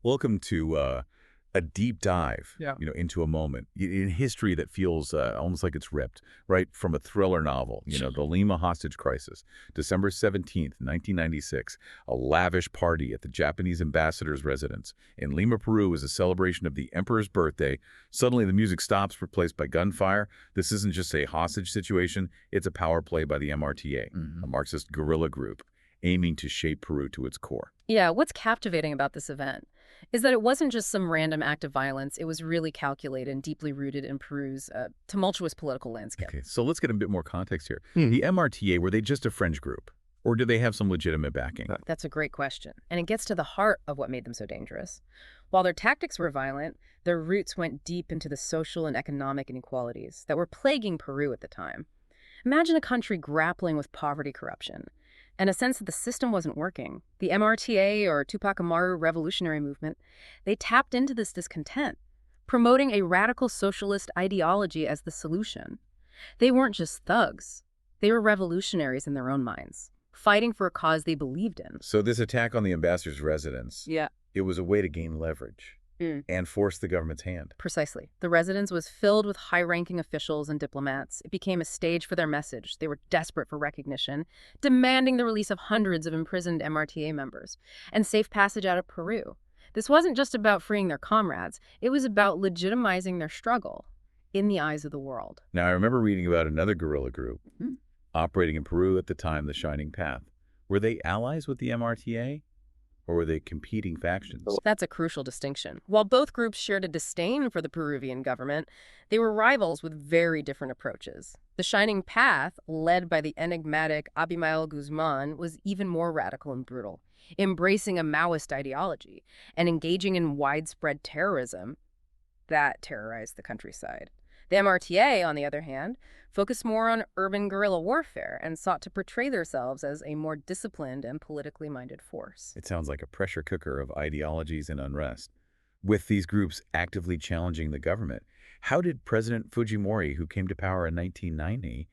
Welcome to a deep dive, Yeah. into a moment in history that feels almost like it's ripped, right from a thriller novel. The Lima hostage crisis, December 17th, 1996. A lavish party at the Japanese ambassador's residence in Lima, Peru, is a celebration of the emperor's birthday. Suddenly, the music stops, replaced by gunfire. This isn't just a hostage situation; it's a power play by the MRTA, a Marxist guerrilla group aiming to shape Peru to its core. Yeah, what's captivating about this event is that it wasn't just some random act of violence. It was really calculated and deeply rooted in Peru's tumultuous political landscape. Okay, so let's get a bit more context here. The MRTA, were they just a fringe group? Or do they have some legitimate backing? That's a great question, and it gets to the heart of what made them so dangerous. While their tactics were violent, their roots went deep into the social and economic inequalities that were plaguing Peru at the time. Imagine a country grappling with poverty, corruption, and a sense that the system wasn't working. The MRTA, or Tupac Amaru Revolutionary Movement, they tapped into this discontent, promoting a radical socialist ideology as the solution. They weren't just thugs. They were revolutionaries in their own minds, fighting for a cause they believed in. So this attack on the ambassador's residence, Yeah. it was a way to gain leverage and force the government's hand. Precisely. The residence was filled with high-ranking officials and diplomats. It became a stage for their message. They were desperate for recognition, demanding the release of hundreds of imprisoned MRTA members and safe passage out of Peru. This wasn't just about freeing their comrades. It was about legitimizing their struggle in the eyes of the world. Now, I remember reading about another guerrilla group operating in Peru at the time, the Shining Path. Were they allies with the MRTA? Or were they competing factions? That's a crucial distinction. While both groups shared a disdain for the Peruvian government, they were rivals with very different approaches. The Shining Path, led by the enigmatic Abimael Guzman, was even more radical and brutal, embracing a Maoist ideology and engaging in widespread terrorism that terrorized the countryside. The MRTA, on the other hand, focused more on urban guerrilla warfare and sought to portray themselves as a more disciplined and politically minded force. It sounds like a pressure cooker of ideologies and unrest. With these groups actively challenging the government, how did President Fujimori, who came to power in 1990,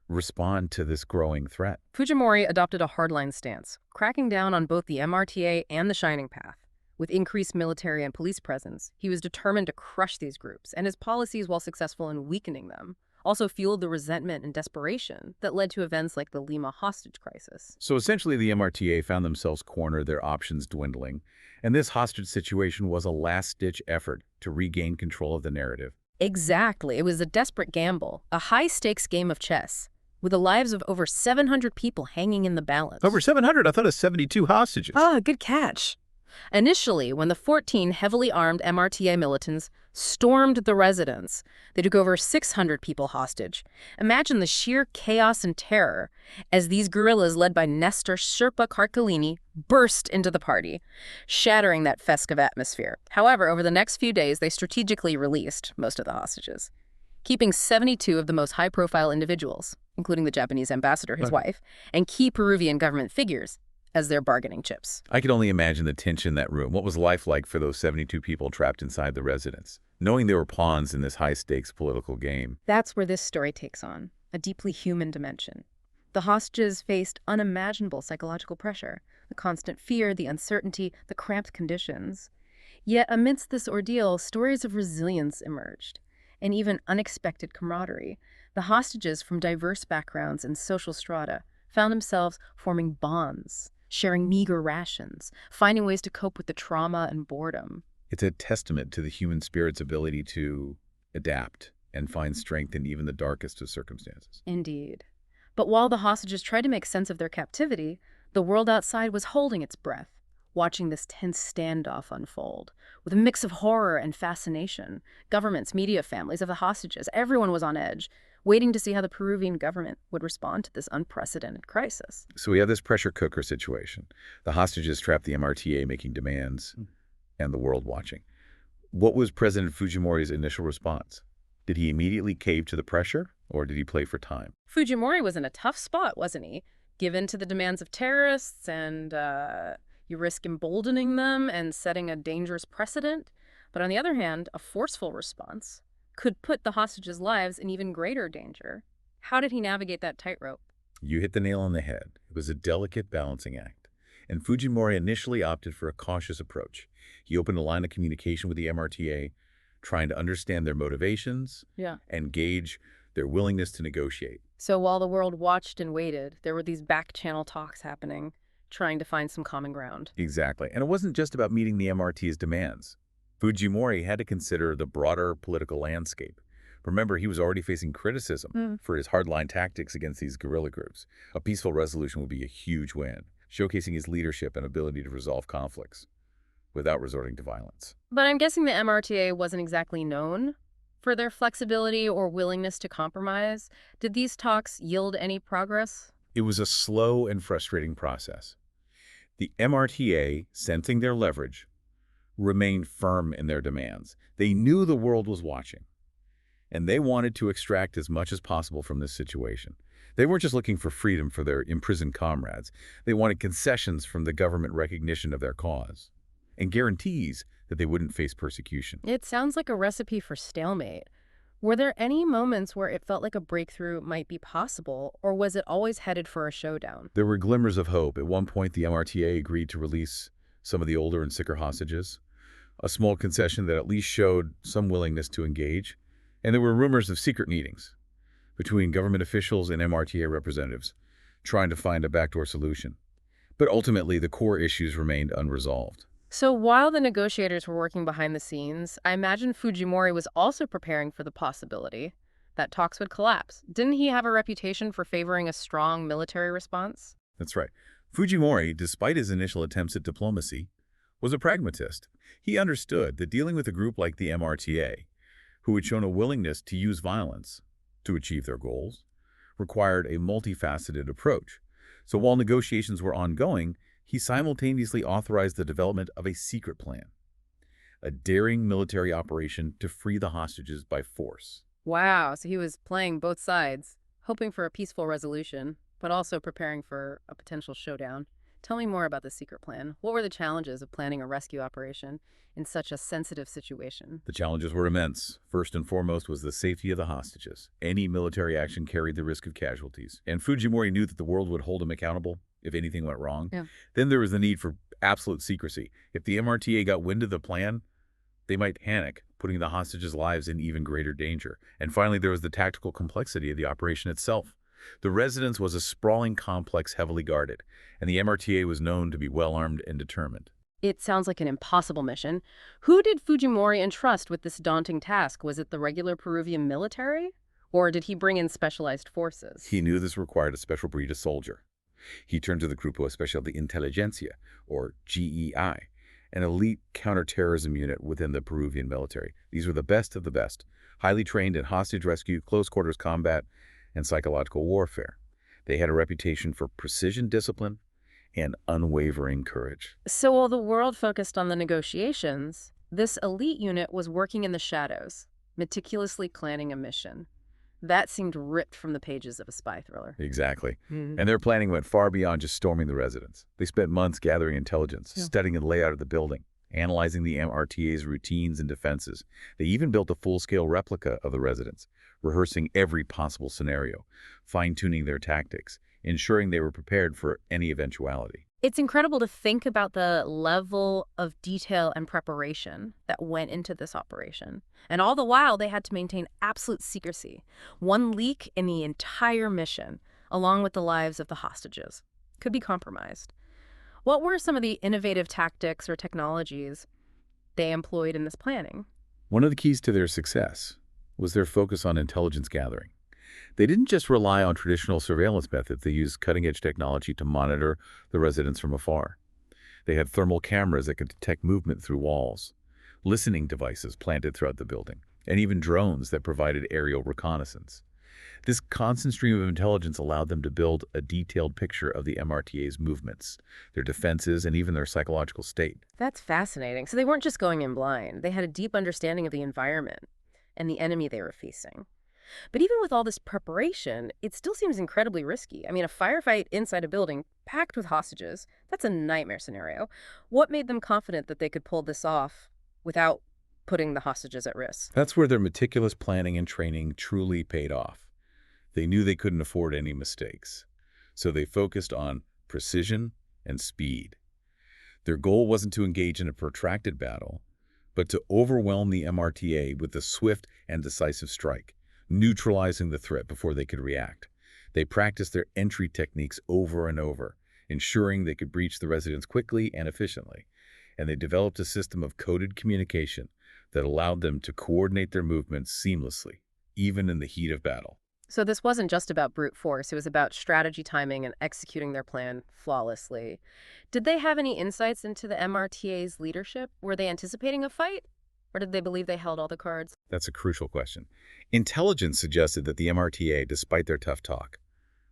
respond to this growing threat? Fujimori adopted a hardline stance, cracking down on both the MRTA and the Shining Path. With increased military and police presence, he was determined to crush these groups, and his policies, while successful in weakening them, also fueled the resentment and desperation that led to events like the Lima hostage crisis. So essentially, the MRTA found themselves cornered, their options dwindling, and this hostage situation was a last-ditch effort to regain control of the narrative. Exactly. It was a desperate gamble, a high-stakes game of chess, with the lives of over 700 people hanging in the balance. Over 700? I thought it was 72 hostages. Ah, good catch. Initially, when the 14 heavily armed MRTA militants stormed the residence, they took over 600 people hostage. Imagine the sheer chaos and terror as these guerrillas, led by Nestor Sherpa Karkalini, burst into the party, shattering that festive atmosphere. However, over the next few days, they strategically released most of the hostages, keeping 72 of the most high-profile individuals, including the Japanese ambassador, his wife, and key Peruvian government figures, as their bargaining chips. I could only imagine the tension in that room. What was life like for those 72 people trapped inside the residence, knowing they were pawns in this high-stakes political game? That's where this story takes on a deeply human dimension. The hostages faced unimaginable psychological pressure, the constant fear, the uncertainty, the cramped conditions. Yet amidst this ordeal, stories of resilience emerged, and even unexpected camaraderie. The hostages from diverse backgrounds and social strata found themselves forming bonds, sharing meager rations, finding ways to cope with the trauma and boredom. It's a testament to the human spirit's ability to adapt and find strength in even the darkest of circumstances. Indeed. But while the hostages tried to make sense of their captivity, the world outside was holding its breath, watching this tense standoff unfold. With a mix of horror and fascination, governments, media, families of the hostages, everyone was on edge, waiting to see how the Peruvian government would respond to this unprecedented crisis. So we have this pressure cooker situation. The hostages trapped the MRTA making demands and the world watching. What was President Fujimori's initial response? Did he immediately cave to the pressure, or did he play for time? Fujimori was in a tough spot, wasn't he? Given to the demands of terrorists, and you risk emboldening them and setting a dangerous precedent. But on the other hand, a forceful response could put the hostages' lives in even greater danger. How did he navigate that tightrope? You hit the nail on the head. It was a delicate balancing act. And Fujimori initially opted for a cautious approach. He opened a line of communication with the MRTA, trying to understand their motivations and gauge their willingness to negotiate. So while the world watched and waited, there were these back-channel talks happening, trying to find some common ground. Exactly. And it wasn't just about meeting the MRT's demands. Fujimori had to consider the broader political landscape. Remember, he was already facing criticism for his hardline tactics against these guerrilla groups. A peaceful resolution would be a huge win, showcasing his leadership and ability to resolve conflicts without resorting to violence. But I'm guessing the MRTA wasn't exactly known for their flexibility or willingness to compromise. Did these talks yield any progress? It was a slow and frustrating process. The MRTA, sensing their leverage, remained firm in their demands. They knew the world was watching, and they wanted to extract as much as possible from this situation. They weren't just looking for freedom for their imprisoned comrades. They wanted concessions from the government recognition of their cause and guarantees that they wouldn't face persecution. It sounds like a recipe for stalemate. Were there any moments where it felt like a breakthrough might be possible, or was it always headed for a showdown? There were glimmers of hope. At one point, the MRTA agreed to release some of the older and sicker hostages, a small concession that at least showed some willingness to engage. And there were rumors of secret meetings between government officials and MRTA representatives trying to find a backdoor solution. But ultimately, the core issues remained unresolved. So while the negotiators were working behind the scenes, I imagine Fujimori was also preparing for the possibility that talks would collapse. Didn't he have a reputation for favoring a strong military response? That's right. Fujimori, despite his initial attempts at diplomacy, was a pragmatist. He understood that dealing with a group like the MRTA, who had shown a willingness to use violence to achieve their goals, required a multifaceted approach. So while negotiations were ongoing, he simultaneously authorized the development of a secret plan, a daring military operation to free the hostages by force. Wow, so he was playing both sides, hoping for a peaceful resolution, but also preparing for a potential showdown. Tell me more about the secret plan. What were the challenges of planning a rescue operation in such a sensitive situation? The challenges were immense. First and foremost was the safety of the hostages. Any military action carried the risk of casualties, and Fujimori knew that the world would hold him accountable if anything went wrong. Then there was the need for absolute secrecy. If the MRTA got wind of the plan, they might panic, putting the hostages' lives in even greater danger. And finally, there was the tactical complexity of the operation itself. The residence was a sprawling complex heavily guarded, and the MRTA was known to be well-armed and determined. It sounds like an impossible mission. Who did Fujimori entrust with this daunting task? Was it the regular Peruvian military? Or did he bring in specialized forces? He knew this required a special breed of soldier. He turned to the Grupo Especial de Inteligencia, or GEI, an elite counterterrorism unit within the Peruvian military. These were the best of the best, highly trained in hostage rescue, close-quarters combat, and psychological warfare. They had a reputation for precision discipline and unwavering courage. So while the world focused on the negotiations, this elite unit was working in the shadows, meticulously planning a mission. That seemed ripped from the pages of a spy thriller. Exactly. And their planning went far beyond just storming the residence. They spent months gathering intelligence, studying the layout of the building, analyzing the MRTA's routines and defenses. They even built a full-scale replica of the residence, rehearsing every possible scenario, fine-tuning their tactics, ensuring they were prepared for any eventuality. It's incredible to think about the level of detail and preparation that went into this operation. And all the while, they had to maintain absolute secrecy. One leak in the entire mission, along with the lives of the hostages, could be compromised. What were some of the innovative tactics or technologies they employed in this planning? One of the keys to their success was their focus on intelligence gathering. They didn't just rely on traditional surveillance methods. They used cutting-edge technology to monitor the residents from afar. They had thermal cameras that could detect movement through walls, listening devices planted throughout the building, and even drones that provided aerial reconnaissance. This constant stream of intelligence allowed them to build a detailed picture of the MRTA's movements, their defenses, and even their psychological state. That's fascinating. So they weren't just going in blind. They had a deep understanding of the environment and the enemy they were facing. But even with all this preparation, it still seems incredibly risky. I mean, a firefight inside a building packed with hostages, that's a nightmare scenario. What made them confident that they could pull this off without putting the hostages at risk? That's where their meticulous planning and training truly paid off. They knew they couldn't afford any mistakes. So they focused on precision and speed. Their goal wasn't to engage in a protracted battle, but to overwhelm the MRTA with a swift and decisive strike, neutralizing the threat before they could react. They practiced their entry techniques over and over, ensuring they could breach the residence quickly and efficiently. And they developed a system of coded communication that allowed them to coordinate their movements seamlessly, even in the heat of battle. So this wasn't just about brute force. It was about strategy, timing, and executing their plan flawlessly. Did they have any insights into the MRTA's leadership? Were they anticipating a fight? Or did they believe they held all the cards? That's a crucial question. Intelligence suggested that the MRTA, despite their tough talk,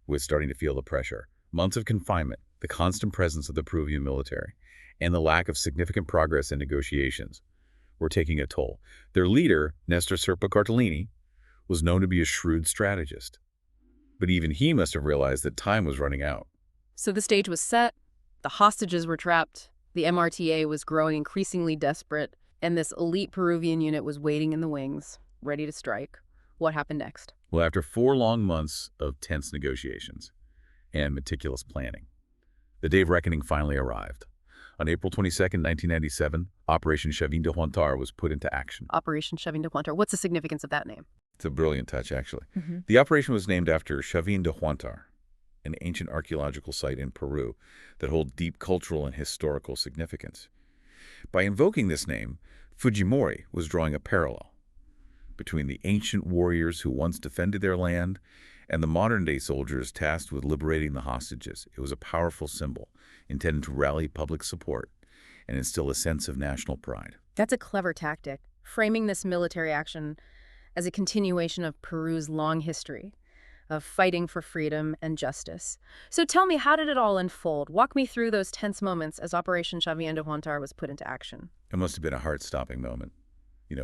was starting to feel the pressure. Months of confinement, the constant presence of the Peruvian military, and the lack of significant progress in negotiations were taking a toll. Their leader, Nestor Serpa Cartellini, was known to be a shrewd strategist. But even he must have realized that time was running out. So the stage was set, the hostages were trapped, the MRTA was growing increasingly desperate, and this elite Peruvian unit was waiting in the wings, ready to strike. What happened next? Well, after 4 long months of tense negotiations and meticulous planning, the day of reckoning finally arrived. On April 22, 1997, Operation Chavín de Huántar was put into action. Operation Chavín de Huántar. What's the significance of that name? It's a brilliant touch, actually. The operation was named after Chavín de Huántar, an ancient archaeological site in Peru that holds deep cultural and historical significance. By invoking this name, Fujimori was drawing a parallel between the ancient warriors who once defended their land and the modern-day soldiers tasked with liberating the hostages. It was a powerful symbol intended to rally public support and instill a sense of national pride. That's a clever tactic, framing this military action as a continuation of Peru's long history of fighting for freedom and justice. So tell me, how did it all unfold? Walk me through those tense moments as Operation Chavín de Huántar was put into action. It must have been a heart-stopping moment,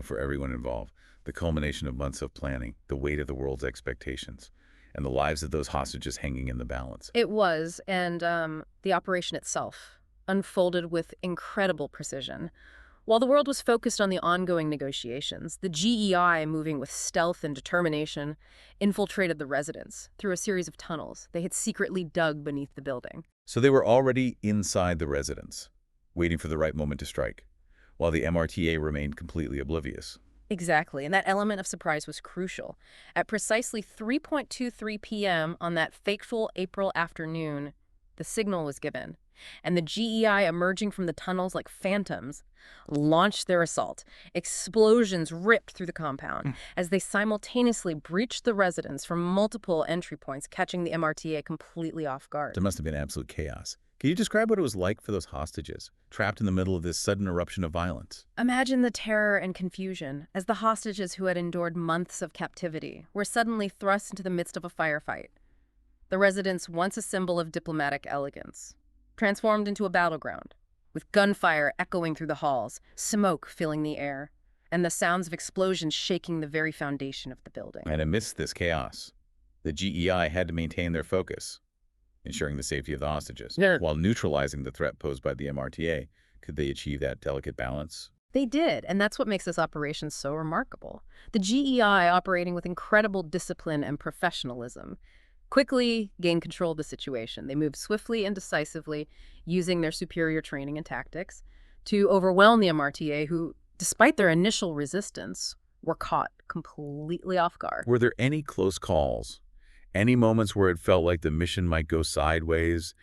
for everyone involved. The culmination of months of planning, the weight of the world's expectations, and the lives of those hostages hanging in the balance. It was, and the operation itself unfolded with incredible precision. While the world was focused on the ongoing negotiations, the GEI, moving with stealth and determination, infiltrated the residence through a series of tunnels they had secretly dug beneath the building. So they were already inside the residence, waiting for the right moment to strike, while the MRTA remained completely oblivious. Exactly, and that element of surprise was crucial. At precisely 3:23 p.m. on that fateful April afternoon, the signal was given, and the GEI, emerging from the tunnels like phantoms, launched their assault. Explosions ripped through the compound as they simultaneously breached the residence from multiple entry points, catching the MRTA completely off guard. There must have been absolute chaos. Can you describe what it was like for those hostages, trapped in the middle of this sudden eruption of violence? Imagine the terror and confusion as the hostages who had endured months of captivity were suddenly thrust into the midst of a firefight. The residence, once a symbol of diplomatic elegance, transformed into a battleground, with gunfire echoing through the halls, smoke filling the air, and the sounds of explosions shaking the very foundation of the building. And amidst this chaos, the GEI had to maintain their focus, ensuring the safety of the hostages, while neutralizing the threat posed by the MRTA. Could they achieve that delicate balance? They did, and that's what makes this operation so remarkable. The GEI, operating with incredible discipline and professionalism, quickly gained control of the situation. They moved swiftly and decisively, using their superior training and tactics, to overwhelm the MRTA, who, despite their initial resistance, were caught completely off guard. Were there any close calls? Any moments where it felt like the mission might go sideways,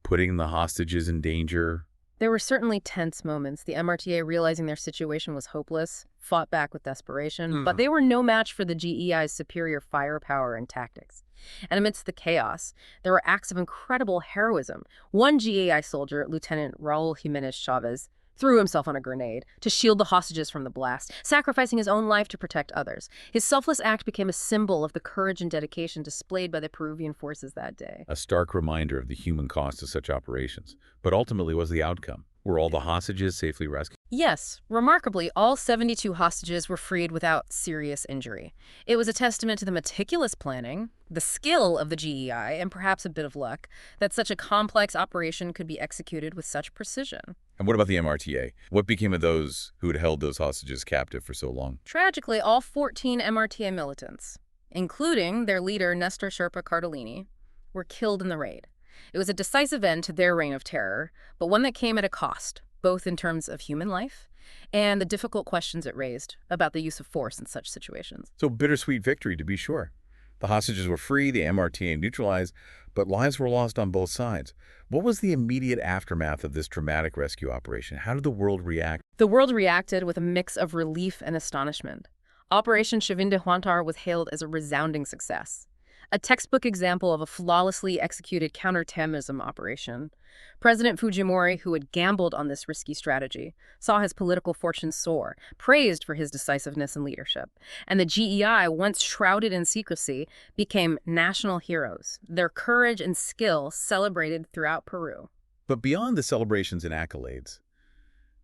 putting the hostages in danger? There were certainly tense moments. The MRTA, realizing their situation was hopeless, fought back with desperation, but they were no match for the GEI's superior firepower and tactics. And amidst the chaos, there were acts of incredible heroism. One GEI soldier, Lieutenant Raul Jimenez Chavez, threw himself on a grenade to shield the hostages from the blast, sacrificing his own life to protect others. His selfless act became a symbol of the courage and dedication displayed by the Peruvian forces that day. A stark reminder of the human cost of such operations. But ultimately, was the outcome? Were all the hostages safely rescued? Yes, remarkably, all 72 hostages were freed without serious injury. It was a testament to the meticulous planning, the skill of the GEI, and perhaps a bit of luck, that such a complex operation could be executed with such precision. And what about the MRTA? What became of those who had held those hostages captive for so long? Tragically, all 14 MRTA militants, including their leader Nestor Serpa Cartellini, were killed in the raid. It was a decisive end to their reign of terror, but one that came at a cost, both in terms of human life and the difficult questions it raised about the use of force in such situations. So bittersweet victory, to be sure. The hostages were free, the MRTA neutralized, but lives were lost on both sides. What was the immediate aftermath of this dramatic rescue operation? How did the world react? The world reacted with a mix of relief and astonishment. Operation Chavín de Huántar was hailed as a resounding success, a textbook example of a flawlessly executed counterterrorism operation. President Fujimori, who had gambled on this risky strategy, saw his political fortunes soar, praised for his decisiveness and leadership. And the GEI, once shrouded in secrecy, became national heroes, their courage and skill celebrated throughout Peru. But beyond the celebrations and accolades,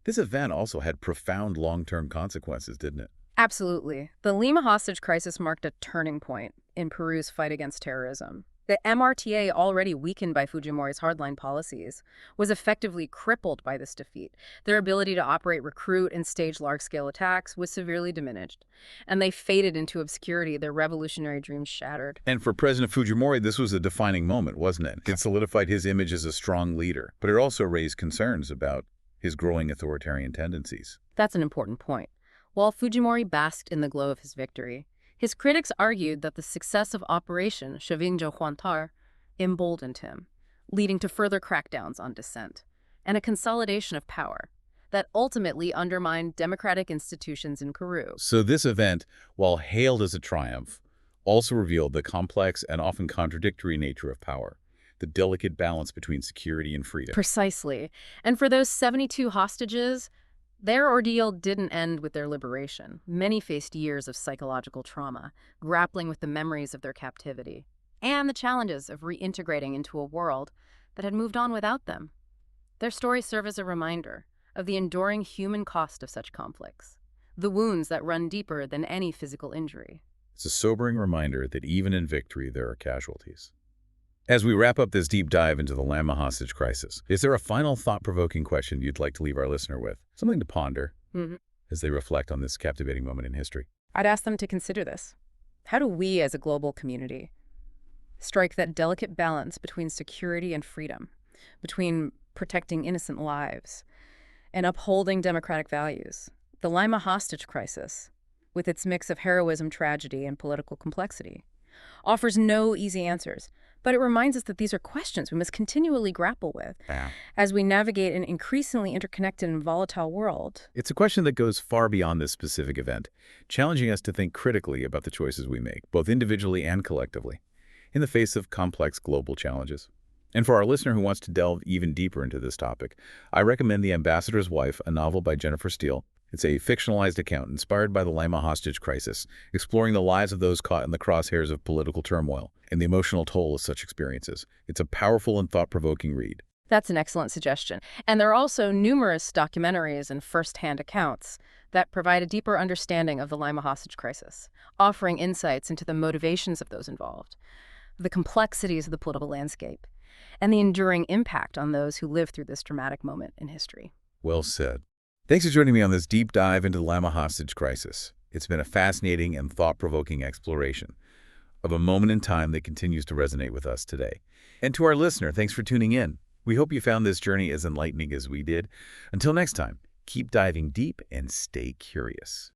this event also had profound long-term consequences, didn't it? Absolutely. The Lima hostage crisis marked a turning point in Peru's fight against terrorism. The MRTA, already weakened by Fujimori's hardline policies, was effectively crippled by this defeat. Their ability to operate, recruit, and stage large-scale attacks was severely diminished, and they faded into obscurity, their revolutionary dreams shattered. And for President Fujimori, this was a defining moment, wasn't it? It solidified his image as a strong leader, but it also raised concerns about his growing authoritarian tendencies. That's an important point. While Fujimori basked in the glow of his victory, his critics argued that the success of Operation Chavín de Huántar emboldened him, leading to further crackdowns on dissent and a consolidation of power that ultimately undermined democratic institutions in Peru. So this event, while hailed as a triumph, also revealed the complex and often contradictory nature of power, the delicate balance between security and freedom. Precisely. And for those 72 hostages, their ordeal didn't end with their liberation. Many faced years of psychological trauma, grappling with the memories of their captivity, and the challenges of reintegrating into a world that had moved on without them. Their stories serve as a reminder of the enduring human cost of such conflicts, the wounds that run deeper than any physical injury. It's a sobering reminder that even in victory, there are casualties. As we wrap up this deep dive into the Lima hostage crisis, is there a final thought-provoking question you'd like to leave our listener with? Something to ponder as they reflect on this captivating moment in history. I'd ask them to consider this. How do we as a global community strike that delicate balance between security and freedom, between protecting innocent lives and upholding democratic values? The Lima hostage crisis, with its mix of heroism, tragedy, and political complexity, offers no easy answers, but it reminds us that these are questions we must continually grapple with as we navigate an increasingly interconnected and volatile world. It's a question that goes far beyond this specific event, challenging us to think critically about the choices we make, both individually and collectively, in the face of complex global challenges. And for our listener who wants to delve even deeper into this topic, I recommend The Ambassador's Wife, a novel by Jennifer Steele. It's a fictionalized account inspired by the Lima hostage crisis, exploring the lives of those caught in the crosshairs of political turmoil and the emotional toll of such experiences. It's a powerful and thought-provoking read. That's an excellent suggestion. And there are also numerous documentaries and first-hand accounts that provide a deeper understanding of the Lima hostage crisis, offering insights into the motivations of those involved, the complexities of the political landscape, and the enduring impact on those who lived through this dramatic moment in history. Well said. Thanks for joining me on this deep dive into the Lima hostage crisis. It's been a fascinating and thought-provoking exploration of a moment in time that continues to resonate with us today. And to our listener, thanks for tuning in. We hope you found this journey as enlightening as we did. Until next time, keep diving deep and stay curious.